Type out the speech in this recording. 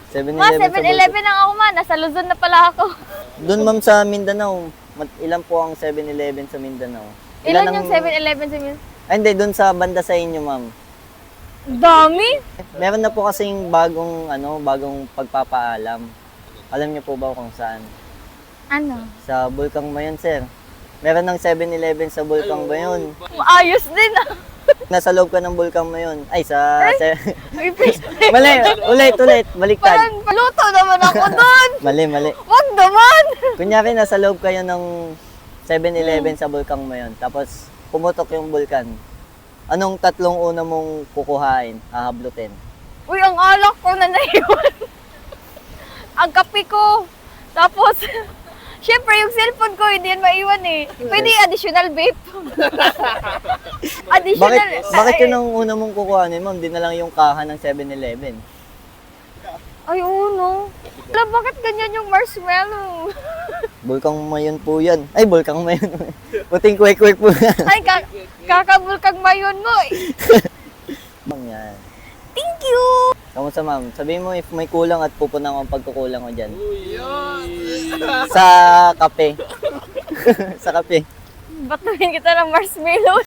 Ma, 7-Eleven sa Bulkan. 7-Eleven lang ako ma. Nasa Luzon na pala ako. Doon ma'am sa Mindanao, ilan po ang 7-Eleven sa Mindanao? Ilan ang- yung 7-Eleven sa Mindanao? Ay, hindi, doon sa banda sa inyo ma'am. Dami! Meron na po kasing bagong pagpapaalam. Alam niyo po ba kung saan? Ano? Sa Bulkang Mayon, sir. Meron ng 7-Eleven sa Bulkang Mayon. Ayos din ah. Nasa loob ka ng Bulkang Mayon. Ay, Ay, please. Mali, ulit, baliktad. Parang paluto naman ako doon. Mali. Wag naman. Kunyari, nasa loob kayo ng 7-Eleven sa Bulkang Mayon. Tapos, pumutok yung bulkan. Anong tatlong una mong kukuhain, hahablutin? Uy, ang alak ko na naiwan. Ang kape ko. Tapos, syempre yung cellphone ko, hindi yan maiwan eh. Pwede additional vape. Additional. Bakit yun ang una mong kukuhanin, ma'am? Di na lang yung kaha ng 7-Eleven. Ay, oo, no. Wala, bakit ganyan yung marshmallow? Bulkang Mayon po yan. Ay, Bulkang Mayon. Puting kwek-kwek po. Ay, kakabulkag mayon mo eh. Ma'am, yan. Thank you! Kamusta, ma'am? Sabihin mo if may kulang at pupunang ang pagkukulang mo dyan. Sa kape. Sa kape. Batuhin kita ng marshmallow.